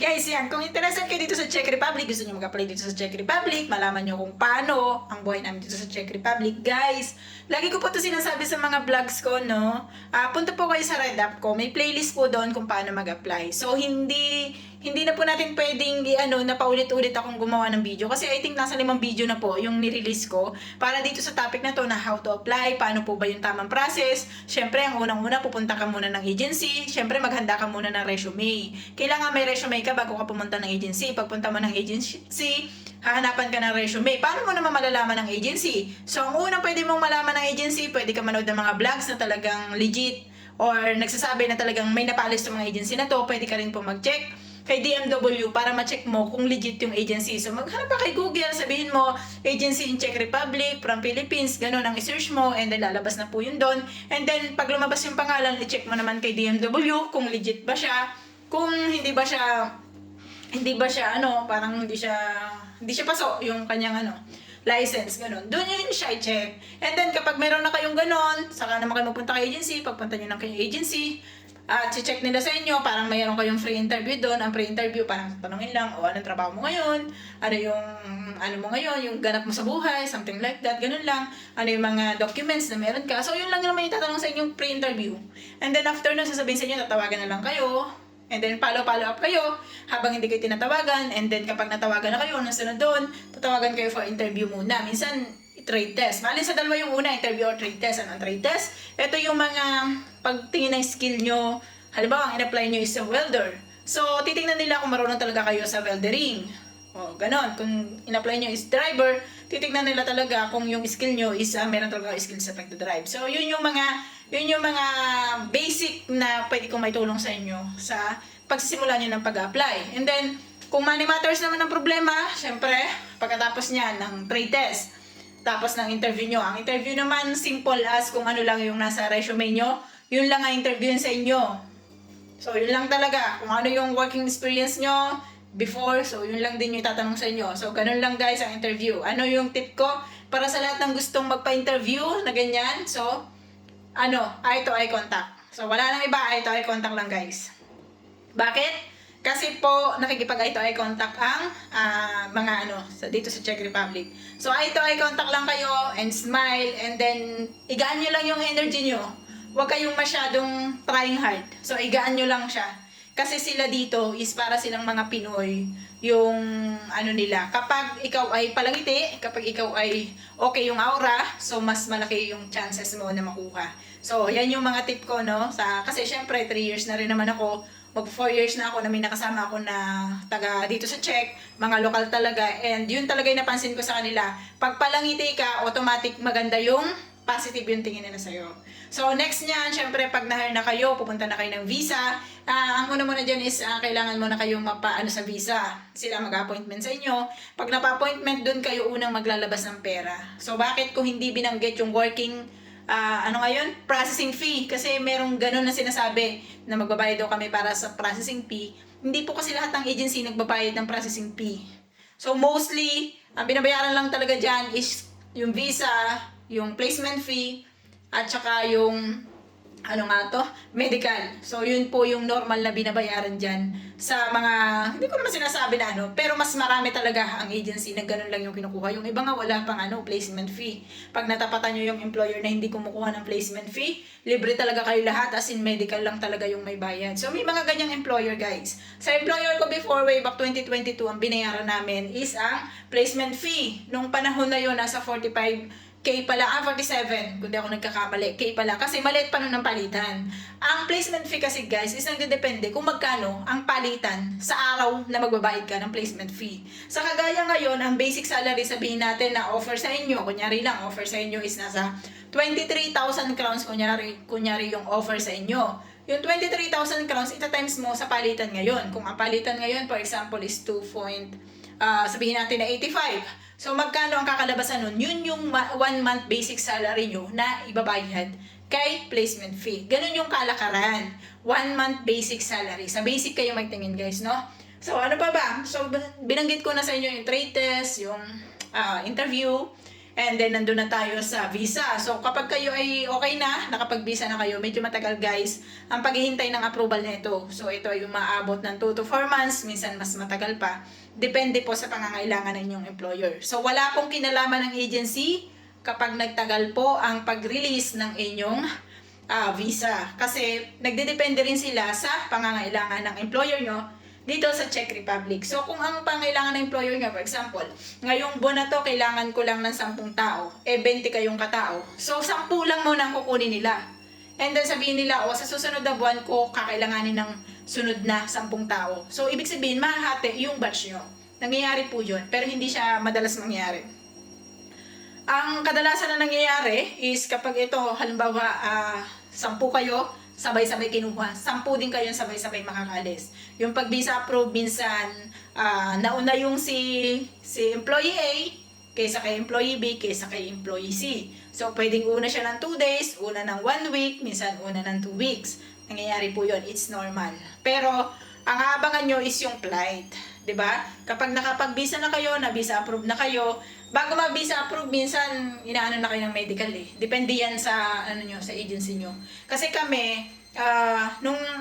Guys, yan. Kung interested kayo dito sa Czech Republic, gusto nyo mag-apply dito sa Czech Republic, malaman nyo kung paano ang buhay namin dito sa Czech Republic. Guys, lagi ko po ito sinasabi sa mga vlogs ko, no? Punta po kayo sa Red App ko. May playlist po doon kung paano mag-apply. So, hindi na po natin pwedeng na paulit-ulit akong gumawa ng video. Kasi I think nasa 5 video na po yung nirelease ko para dito sa topic na to na how to apply, paano po ba yung tamang process. Siyempre, ang unang-una, pupunta ka muna ng agency. Siyempre, maghanda ka muna ng resume. Kailangan may resume ka bago ka pumunta ng agency. Pagpunta mo ng agency, hahanapan ka ng resume. Paano mo naman malalaman ng agency? So, ang unang pwede mong malaman ng agency, pwede ka manood ng mga vlogs na talagang legit or nagsasabi na talagang may napalis sa mga agency na to. Pwede ka rin po mag-check kay DMW para ma-check mo kung legit yung agency. So, maghanap ka kay Google, sabihin mo, agency in Czech Republic, from Philippines, ganun ang i-search mo, and then lalabas na po yun doon. And then, pag lumabas yung pangalan, i-check mo naman kay DMW kung legit ba siya, kung hindi ba siya, parang hindi siya paso yung kanyang license, ganun. Doon yun siya i-check. And then, kapag meron na kayong ganun, saka naman kayo magpunta kay agency, pagpunta nyo ng kay agency, at check nila sa inyo, parang mayroon kayong free interview doon. Ang free interview, parang tanongin lang, anong trabaho mo ngayon? Ano mo ngayon? Yung ganap mo sa buhay? Something like that. Ganun lang. Ano yung mga documents na meron ka? So, yun lang naman yung tatanong sa inyong free interview. And then, after nun, sasabihin sa inyo, tatawagan na lang kayo. And then, follow up kayo habang hindi kayo tinatawagan. And then, kapag natawagan na kayo, nang sunod doon, tatawagan kayo for interview muna. Minsan, trade test. Bali sa dalawa yung una, interview or trade test. Ano ang trade test? Ito yung mga pagtingin ng skill nyo. Halimbawa, ang in-apply nyo is a welder. So, titingnan nila kung marunong talaga kayo sa weldering. O, ganon. Kung in-apply nyo is driver, titingnan nila talaga kung yung skill nyo is meron talaga skill sa pagdadrive. So, yun yung mga basic na pwede kong may tulong sa inyo sa pagsisimula nyo ng pag-apply. And then, kung money matters naman ang problema, syempre, pagkatapos niyan ng trade test, tapos ng interview nyo. Ang interview naman, simple as kung ano lang yung nasa resume nyo, yun lang ang interviewin sa inyo. So, yun lang talaga. Kung ano yung working experience nyo before, so yun lang din yung tatanong sa inyo. So, ganun lang guys ang interview. Ano yung tip ko para sa lahat ng gustong magpa-interview na ganyan? So, eye-to-eye contact. So, wala nang iba, eye-to-eye contact lang guys. Bakit? Kasi po, nakikipag-eye-to-eye contact ang dito sa Czech Republic. So, eye-to-eye contact lang kayo and smile and then igaan nyo lang yung energy nyo. Huwag kayong masyadong trying hard. So, igaan nyo lang siya. Kasi sila dito is para silang mga Pinoy yung nila. Kapag ikaw ay palangiti, kapag ikaw ay okay yung aura, so mas malaki yung chances mo na makuha. So, yan yung mga tip ko, no? Kasi syempre, 3 years na rin naman ako. Mag 4 years na ako na may nakasama ako na taga dito sa Czech, mga lokal talaga, and yun talaga yung napansin ko sa kanila. Pag palangiti ka, automatic maganda yung positive yung tingin nila sa'yo. So, next niyan, syempre, pag na-hire na kayo, pupunta na kayo ng visa, ang muna dyan is, kailangan mo na kayong sa visa. Sila mag-appointment sa inyo. Pag napa-appointment, dun kayo unang maglalabas ng pera. So, bakit kung hindi binanggit yung working processing fee, kasi merong ganun na sinasabi na magbabayad daw kami para sa processing fee. Hindi po kasi lahat ng agency nagbabayad ng processing fee. So mostly, ang binabayaran lang talaga dyan is yung visa, yung placement fee, at saka yung medical. So yun po yung normal na binabayaran dyan sa mga, hindi ko naman sinasabi na pero mas marami talaga ang agency na ganun lang yung kinukuha. Yung iba nga wala pang placement fee. Pag natapatan nyo yung employer na hindi kumukuha ng placement fee, libre talaga kayo lahat, as in medical lang talaga yung may bayad. So may mga ganyang employer guys. Sa employer ko before, way back 2022, ang binayaran namin is ang placement fee. Nung panahon na yun, nasa 45K pala, 47, kung di ako nagkakamali, K pala, kasi maliit pa nun ang palitan. Ang placement fee kasi guys, is nagdedepende kung magkano ang palitan sa araw na magbabayad ka ng placement fee. Sa kagaya ngayon, ang basic salary, sabihin natin na offer sa inyo, kunyari lang, offer sa inyo is nasa 23,000 crowns, kunyari yung offer sa inyo. Yung 23,000 crowns, ita-times mo sa palitan ngayon. Kung ang palitan ngayon, for example, is sabihin natin na 85. So, magkano ang kakalabasan nun? Yun yung 1 month basic salary nyo na ibabayad kay placement fee. Ganun yung kalakaran. 1 month basic salary. Sa basic kayo magtingin guys, no? So, ano pa ba? So, binanggit ko na sa inyo yung trade test, yung interview. And then, nandun na tayo sa visa. So, kapag kayo ay okay na, nakapag-visa na kayo, medyo matagal guys, ang paghihintay ng approval nito. So, ito ay umaabot ng 2 to 4 months, minsan mas matagal pa. Depende po sa pangangailangan ng inyong employer. So, wala pong kinalaman ng agency kapag nagtagal po ang pag-release ng inyong visa. Kasi, nagdedepende rin sila sa pangangailangan ng employer nyo dito sa Czech Republic. So, kung ang pangailangan ng employer nga, for example, ngayong buwan na to, kailangan ko lang ng 10 tao, 20 kayong katao. So, 10 lang muna ang kukunin nila. And then, sabihin nila, sa susunod na buwan ko, kakailanganin ng sunod na 10 tao. So, ibig sabihin, mahahati yung batch nyo. Nangyayari po yun, pero hindi siya madalas mangyari. Ang kadalasan na nangyayari is kapag ito, halimbawa, 10 kayo, sabay-sabay kinuha. 10 din kayo sabay-sabay makakalis. Yung pag visa approve, minsan nauna yung si employee A kaysa kay employee B kaysa kay employee C. So, pwedeng una siya ng 2 days, una ng 1 week, minsan una ng 2 weeks. Nangyayari po yun. It's normal. Pero, ang aabangan nyo is yung flight. 'Di ba? Kapag nakapag-visa na kayo, na-visa approve na kayo, bago mag-visa approve, minsan inaano na kayo ng medical eh. Depende yan sa sa agency nyo. Kasi kami,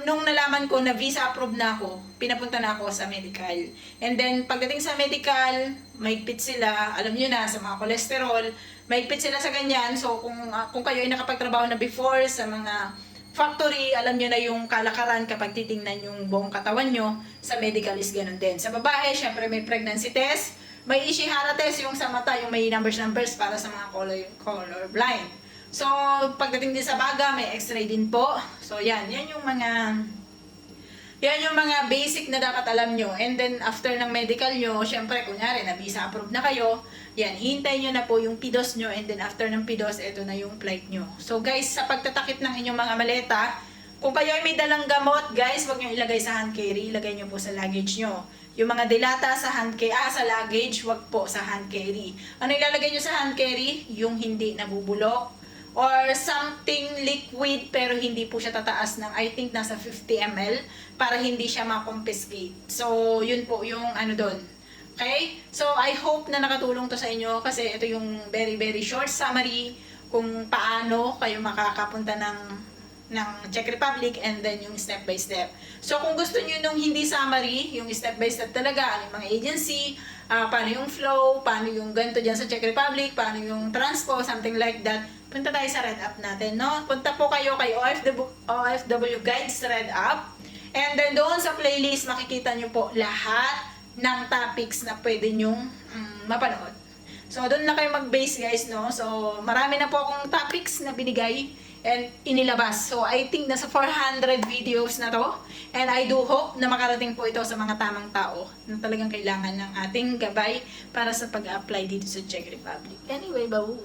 nung nalaman ko na visa approve na ako, pinapunta na ako sa medical. And then pagdating sa medical, mahigpit sila, alam niyo na sa mga cholesterol, mahigpit sila sa ganyan. So kung kayo ay nakapagtrabaho na before sa mga factory, alam nyo na yung kalakaran kapag titingnan yung buong katawan nyo. Sa medical is ganun din. Sa babae, syempre may pregnancy test, may Ishihara test yung sa mata, yung may numbers para sa mga color blind. So, pagdating din sa baga, may x-ray din po. So, yan yung mga basic na dapat alam nyo. And then, after ng medical nyo, syempre, kunyari, na-visa approve na kayo, yan, hintayin nyo na po yung PIDOS nyo, and then after ng PIDOS, ito na yung flight nyo. So, guys, sa pagtatakip ng inyong mga maleta, kung kayo ay may dalang gamot, guys, huwag nyo ilagay sa hand carry, ilagay nyo po sa luggage nyo. Yung mga dilata sa sa luggage, huwag po sa hand carry. Ano ilalagay nyo sa hand carry? Yung hindi nabubulok, or something liquid pero hindi po siya tataas ng I think nasa 50 ml para hindi siya ma-confiscate. So, yun po yung doon. Okay? So, I hope na nakatulong to sa inyo kasi ito yung very very short summary kung paano kayo makakapunta ng Czech Republic and then yung step by step. So, kung gusto niyo nung hindi summary, yung step by step talaga, ano yung mga agency, paano yung flow, paano yung ganito dyan sa Czech Republic, paano yung transpo, something like that, punta tayo sa Red App natin, no? Punta po kayo kay OFW Guides Red App. And then doon sa playlist, makikita nyo po lahat ng topics na pwede nyong mapanood. So, doon na kayo mag-base guys, no? So, marami na po akong topics na binigay and inilabas. So, I think nasa 400 videos na to. And I do hope na makarating po ito sa mga tamang tao na talagang kailangan ng ating gabay para sa pag-apply dito sa Czech Republic. Anyway, babu!